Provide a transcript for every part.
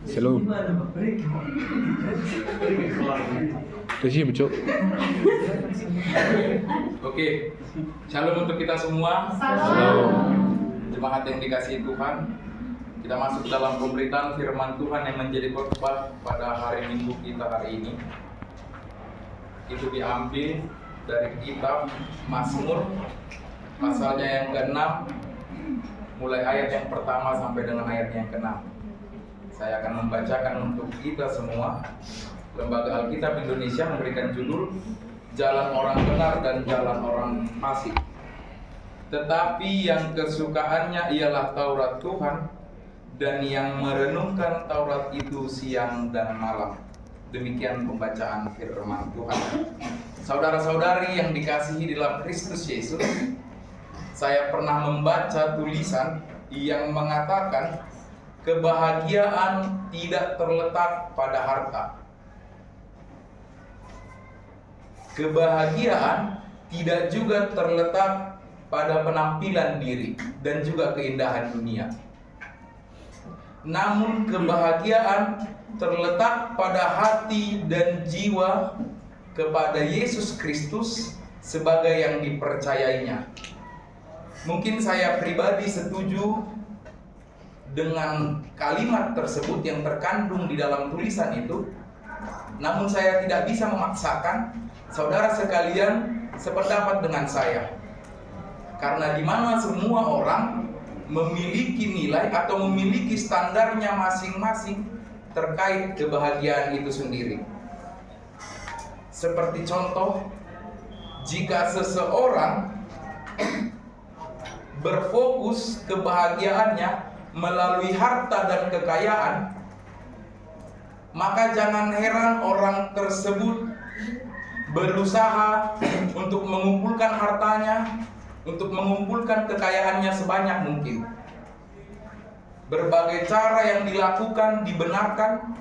Shalom. Terima Cok. Oke, shalom untuk kita semua. Shalom. Jemaat yang dikasihi Tuhan, kita masuk dalam pemberitaan firman Tuhan yang menjadi khotbah pada hari Minggu kita hari ini. Itu diambil dari kitab Mazmur, pasalnya yang ke-6, mulai ayat yang pertama sampai dengan ayat yang ke-6. Saya akan membacakan untuk kita semua. Lembaga Alkitab Indonesia memberikan judul Jalan Orang Benar dan Jalan Orang Fasik. Tetapi yang kesukaannya ialah Taurat Tuhan, dan yang merenungkan Taurat itu siang dan malam. Demikian pembacaan firman Tuhan. Saudara-saudari yang dikasihi dalam Kristus Yesus, saya pernah membaca tulisan yang mengatakan kebahagiaan tidak terletak pada harta. Kebahagiaan tidak juga terletak pada penampilan diri dan juga keindahan dunia. Namun kebahagiaan terletak pada hati dan jiwa kepada Yesus Kristus sebagai yang dipercayainya. Mungkin saya pribadi setuju dengan kalimat tersebut yang terkandung di dalam tulisan itu. Namun saya tidak bisa memaksakan saudara sekalian sependapat dengan saya. Karena di mana semua orang memiliki nilai atau memiliki standarnya masing-masing terkait kebahagiaan itu sendiri. Seperti contoh, jika seseorang berfokus kebahagiaannya melalui harta dan kekayaan, maka jangan heran orang tersebut berusaha untuk mengumpulkan hartanya, untuk mengumpulkan kekayaannya sebanyak mungkin. Berbagai cara yang dilakukan dibenarkan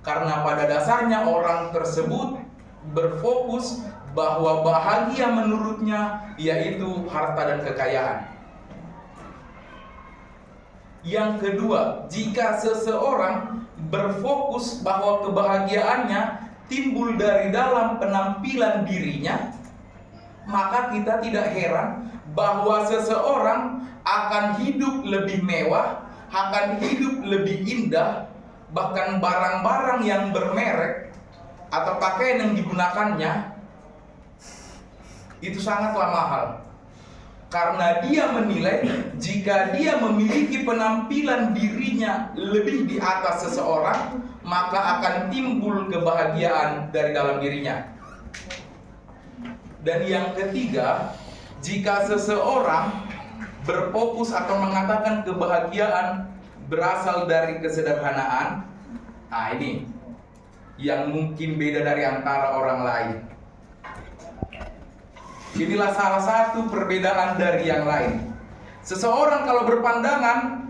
karena pada dasarnya orang tersebut berfokus bahwa bahagia menurutnya yaitu harta dan kekayaan. Yang kedua, jika seseorang berfokus bahwa kebahagiaannya timbul dari dalam penampilan dirinya, maka kita tidak heran bahwa seseorang akan hidup lebih mewah, akan hidup lebih indah, bahkan barang-barang yang bermerek atau pakaian yang digunakannya itu sangatlah mahal. Karena dia menilai jika dia memiliki penampilan dirinya lebih di atas seseorang, maka akan timbul kebahagiaan dari dalam dirinya. Dan yang ketiga, jika seseorang berfokus atau mengatakan kebahagiaan berasal dari kesederhanaan, nah ini yang mungkin beda dari antara orang lain. Inilah salah satu perbedaan dari yang lain. Seseorang kalau berpandangan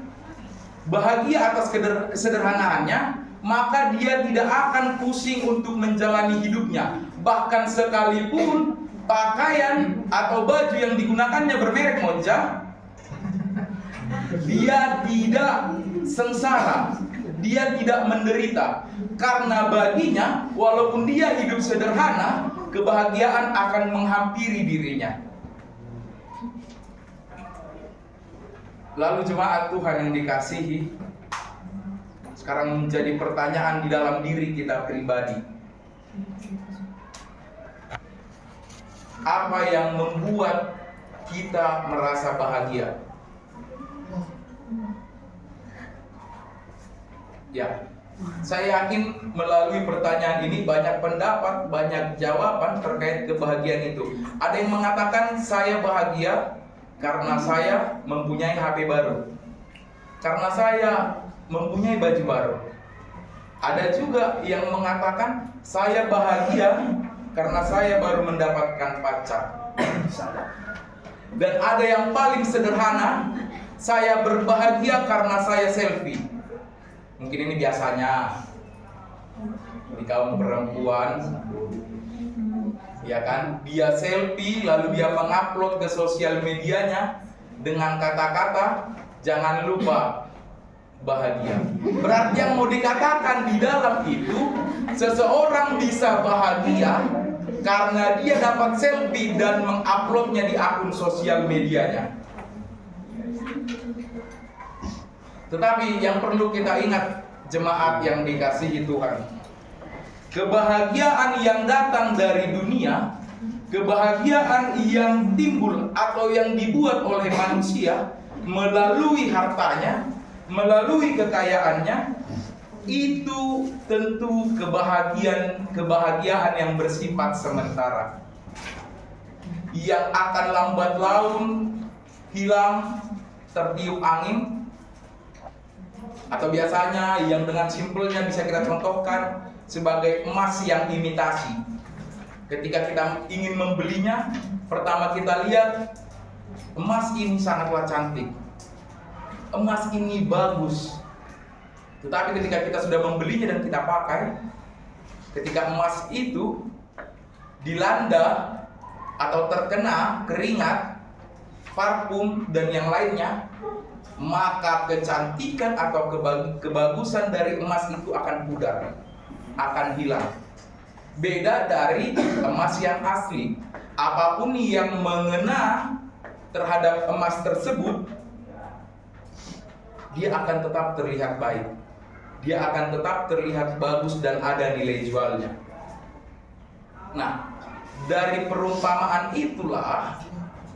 bahagia atas kesederhanaannya, maka dia tidak akan pusing untuk menjalani hidupnya. Bahkan sekalipun pakaian atau baju yang digunakannya bermerek monca, dia tidak sengsara, dia tidak menderita. Karena baginya, walaupun dia hidup sederhana, kebahagiaan akan menghampiri dirinya. Lalu jemaat Tuhan yang dikasihi, sekarang menjadi pertanyaan di dalam diri kita pribadi. Apa yang membuat kita merasa bahagia? Ya, saya yakin melalui pertanyaan ini banyak pendapat, banyak jawaban terkait kebahagiaan itu. Ada yang mengatakan saya bahagia karena saya mempunyai HP baru, karena saya mempunyai baju baru. Ada juga yang mengatakan saya bahagia karena saya baru mendapatkan pacar. Dan ada yang paling sederhana, saya berbahagia karena saya selfie. Mungkin ini biasanya di kaum perempuan, ya kan? Dia selfie lalu dia mengupload ke sosial medianya dengan kata-kata jangan lupa bahagia. Berarti yang mau dikatakan di dalam itu, seseorang bisa bahagia karena dia dapat selfie dan menguploadnya di akun sosial medianya. Tetapi yang perlu kita ingat, jemaat yang dikasihi Tuhan, kebahagiaan yang datang dari dunia, kebahagiaan yang timbul atau yang dibuat oleh manusia melalui hartanya, melalui kekayaannya, itu tentu kebahagiaan yang bersifat sementara, yang akan lambat laun hilang, tertiup angin, atau biasanya yang dengan simpelnya bisa kita contohkan sebagai emas yang imitasi. Ketika kita ingin membelinya, pertama kita lihat, emas ini sangatlah cantik, emas ini bagus. Tetapi ketika kita sudah membelinya dan kita pakai, ketika emas itu dilanda atau terkena keringat, parfum, dan yang lainnya, maka kecantikan atau kebagusan dari emas itu akan pudar, akan hilang. Beda dari emas yang asli. Apapun yang mengena terhadap emas tersebut, dia akan tetap terlihat baik, dia akan tetap terlihat bagus dan ada nilai jualnya. Nah, dari perumpamaan itulah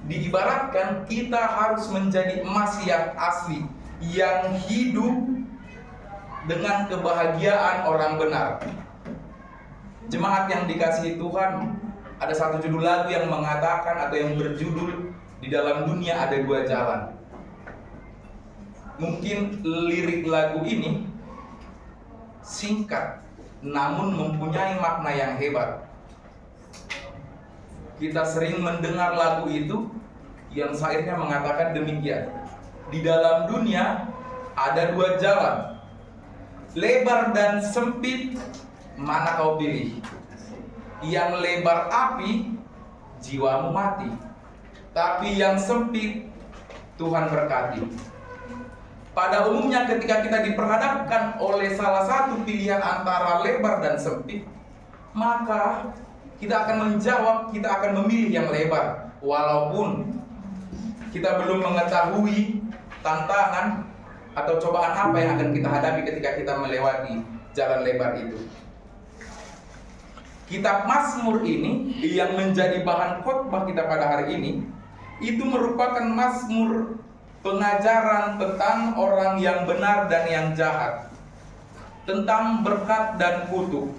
diibaratkan kita harus menjadi emas yang asli, yang hidup dengan kebahagiaan orang benar. Jemaat yang dikasihi Tuhan, ada satu judul lagu yang mengatakan atau yang berjudul "Di Dalam Dunia Ada Dua Jalan". Mungkin lirik lagu ini singkat namun mempunyai makna yang hebat. Kita sering mendengar lagu itu yang syairnya mengatakan demikian: di dalam dunia ada dua jalan, lebar dan sempit, mana kau pilih? Yang lebar api, jiwamu mati. Tapi yang sempit, Tuhan berkati. Pada umumnya ketika kita diperhadapkan oleh salah satu pilihan antara lebar dan sempit, maka kita akan menjawab, kita akan memilih yang lebar, walaupun kita belum mengetahui tantangan atau cobaan apa yang akan kita hadapi ketika kita melewati jalan lebar itu. Kitab Mazmur ini yang menjadi bahan khotbah kita pada hari ini, itu merupakan mazmur pengajaran tentang orang yang benar dan yang jahat, tentang berkat dan kutuk,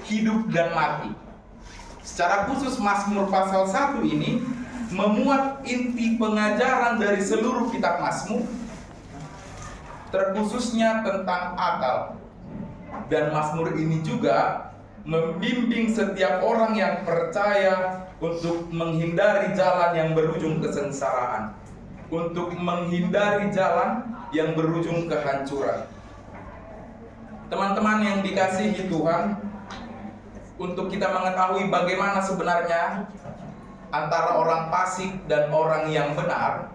hidup dan mati. Secara khusus Mazmur pasal 1 ini memuat inti pengajaran dari seluruh kitab Mazmur, terkhususnya tentang akal. Dan Mazmur ini juga membimbing setiap orang yang percaya untuk menghindari jalan yang berujung kesengsaraan, untuk menghindari jalan yang berujung kehancuran. Teman-teman yang dikasihi Tuhan, untuk kita mengetahui bagaimana sebenarnya antara orang fasik dan orang yang benar,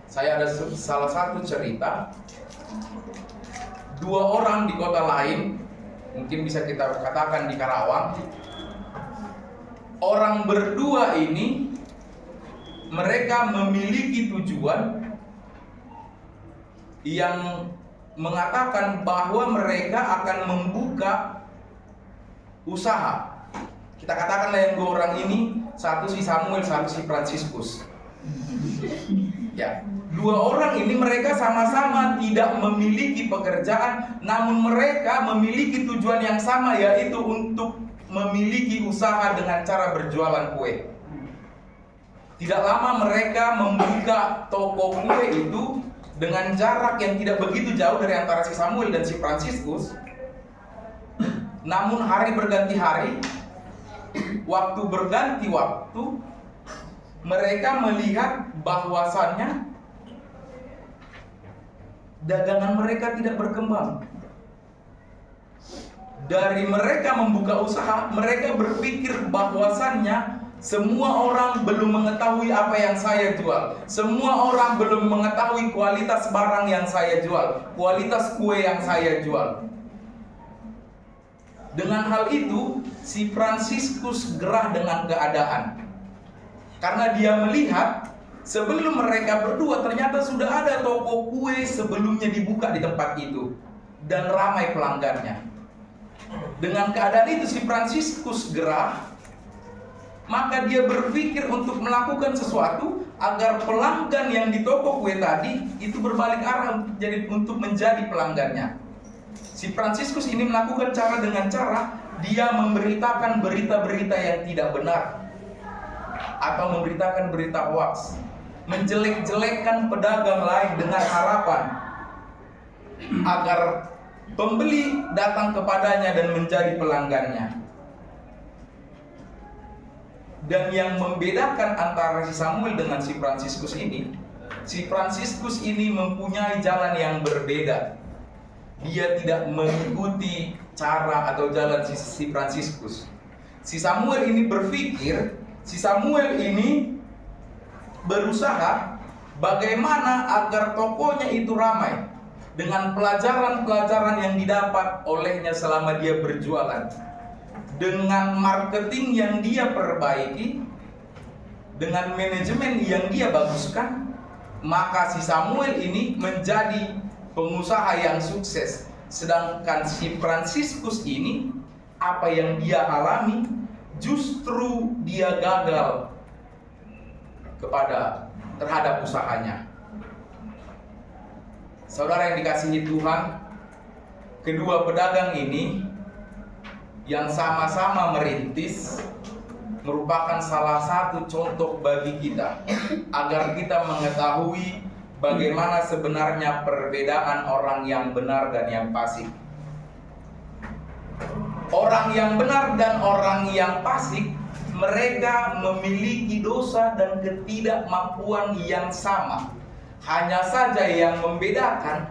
saya ada salah satu cerita. Dua orang di kota lain, mungkin bisa kita katakan di Karawang. Orang berdua ini mereka memiliki tujuan yang mengatakan bahwa mereka akan membuka usaha. Kita katakanlah yang dua orang ini, satu si Samuel, satu si Fransiskus. Ya, dua orang ini mereka sama-sama tidak memiliki pekerjaan, namun mereka memiliki tujuan yang sama, yaitu untuk memiliki usaha dengan cara berjualan kue. Tidak lama mereka membuka toko kue itu dengan jarak yang tidak begitu jauh dari antara si Samuel dan si Fransiskus. Namun hari berganti hari, waktu berganti waktu, mereka melihat bahwasannya dagangan mereka tidak berkembang. Dari mereka membuka usaha, mereka berpikir bahwasannya Semua orang belum mengetahui apa yang saya jual. Semua orang belum mengetahui kualitas barang yang saya jual, kualitas kue yang saya jual. Dengan hal itu, si Fransiskus gerah dengan keadaan. Karena dia melihat sebelum mereka berdua ternyata sudah ada toko kue sebelumnya dibuka di tempat itu dan ramai pelanggannya. Dengan keadaan itu si Fransiskus gerah. Maka dia berpikir untuk melakukan sesuatu agar pelanggan yang di toko kue tadi itu berbalik arah untuk menjadi pelanggannya. Si Fransiskus ini melakukan dengan cara dia memberitakan berita-berita yang tidak benar atau memberitakan berita hoax, menjelek-jelekkan pedagang lain dengan harapan agar pembeli datang kepadanya dan menjadi pelanggannya. Dan yang membedakan antara si Samuel dengan si Fransiskus ini mempunyai jalan yang berbeda. Dia tidak mengikuti cara atau jalan si Fransiskus. Si Samuel ini berpikir, si Samuel ini berusaha bagaimana agar tokonya itu ramai dengan pelajaran-pelajaran yang didapat olehnya selama dia berjualan. Dengan marketing yang dia perbaiki, dengan manajemen yang dia baguskan, maka si Samuel ini menjadi pengusaha yang sukses. Sedangkan si Fransiskus ini, apa yang dia alami, justru dia gagal terhadap usahanya. Saudara yang dikasihi Tuhan, kedua pedagang ini yang sama-sama merintis merupakan salah satu contoh bagi kita agar kita mengetahui bagaimana sebenarnya perbedaan orang yang benar dan yang fasik. Orang yang benar dan orang yang fasik, mereka memiliki dosa dan ketidakmampuan yang sama. Hanya saja yang membedakan,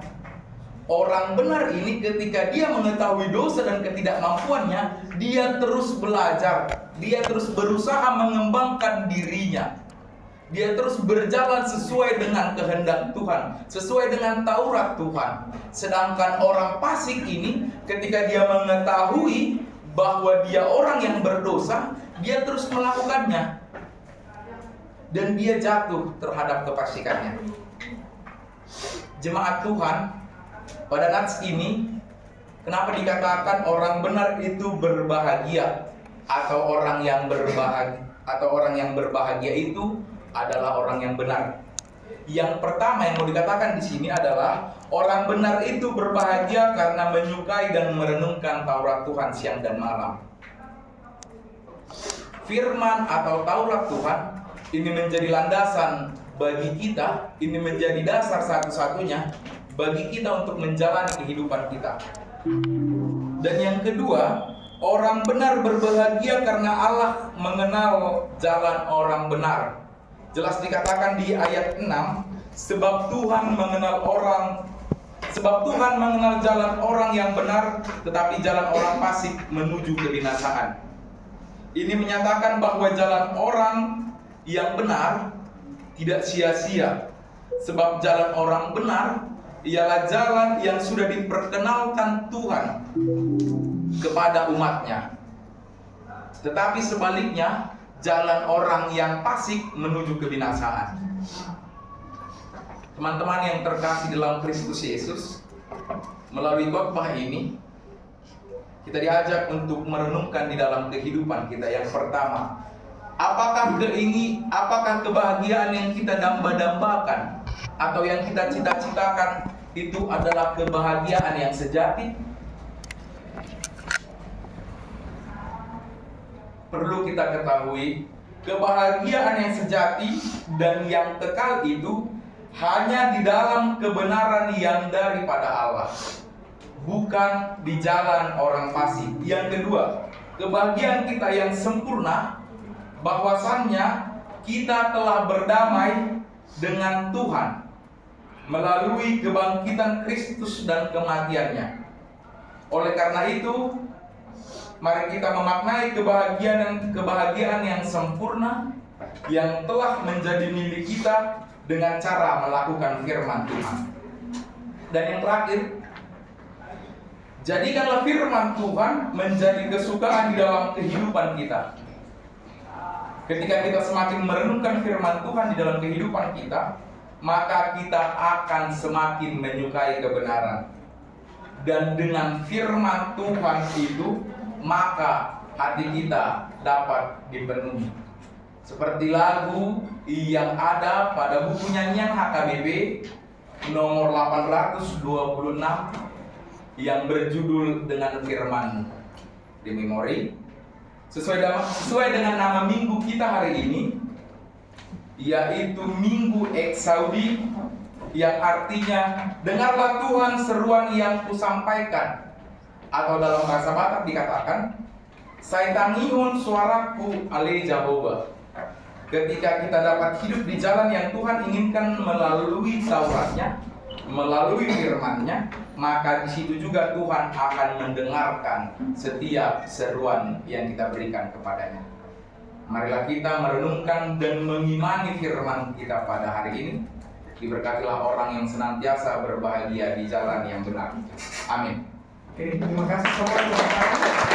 orang benar ini ketika dia mengetahui dosa dan ketidakmampuannya, dia terus belajar, dia terus berusaha mengembangkan dirinya. Dia terus berjalan sesuai dengan kehendak Tuhan, sesuai dengan Taurat Tuhan. Sedangkan orang fasik ini ketika dia mengetahui bahwa dia orang yang berdosa, dia terus melakukannya. Dan dia jatuh terhadap kefasikannya. Jemaat Tuhan, pada nats ini, kenapa dikatakan orang benar itu berbahagia atau orang yang berbahagia itu adalah orang yang benar? Yang pertama yang mau dikatakan di sini adalah orang benar itu berbahagia karena menyukai dan merenungkan Taurat Tuhan siang dan malam. Firman atau Taurat Tuhan ini menjadi landasan bagi kita, ini menjadi dasar satu-satunya bagi kita untuk menjalani kehidupan kita. Dan yang kedua, orang benar berbahagia karena Allah mengenal jalan orang benar. Jelas dikatakan di ayat 6, sebab Tuhan mengenal jalan orang yang benar, tetapi jalan orang fasik menuju kebinasaan. Ini menyatakan bahwa jalan orang yang benar tidak sia-sia, sebab jalan orang benar ialah jalan yang sudah diperkenalkan Tuhan kepada umatnya. Tetapi sebaliknya, jalan orang yang fasik menuju kebinasaan. Teman-teman yang terkasih dalam Kristus Yesus, melalui khotbah ini kita diajak untuk merenungkan di dalam kehidupan kita. Yang pertama, apakah kebahagiaan yang kita damba-dambakan atau yang kita cita-citakan itu adalah kebahagiaan yang sejati? Perlu kita ketahui, kebahagiaan yang sejati dan yang kekal itu hanya di dalam kebenaran yang daripada Allah, bukan di jalan orang fasik. Yang kedua, kebahagiaan kita yang sempurna bahwasannya kita telah berdamai dengan Tuhan melalui kebangkitan Kristus dan kematiannya. Oleh karena itu, Mari kita memaknai kebahagiaan yang sempurna yang telah menjadi milik kita dengan cara melakukan firman Tuhan. Dan yang terakhir, jadikanlah firman Tuhan menjadi kesukaan di dalam kehidupan kita. Ketika kita semakin merenungkan firman Tuhan di dalam kehidupan kita, maka kita akan semakin menyukai kebenaran. Dan dengan firman Tuhan itu, maka hati kita dapat dipenuhi. Seperti lagu yang ada pada buku nyanyian HKBP nomor 826 yang berjudul dengan firman di memori. Sesuai dengan nama minggu kita hari ini, yaitu Minggu Eksaudi, yang artinya dengarlah Tuhan seruan yang kusampaikan, atau dalam bahasa Batak dikatakan Saitangihun suaraku ale Jehovah. Ketika kita dapat hidup di jalan yang Tuhan inginkan melalui Tauratnya, melalui firman-Nya, maka di situ juga Tuhan akan mendengarkan setiap seruan yang kita berikan kepadanya. Marilah kita merenungkan dan mengimani firman kita pada hari ini. Diberkatilah orang yang senantiasa berbahagia di jalan yang benar. Amin. Oke, terima kasih semua.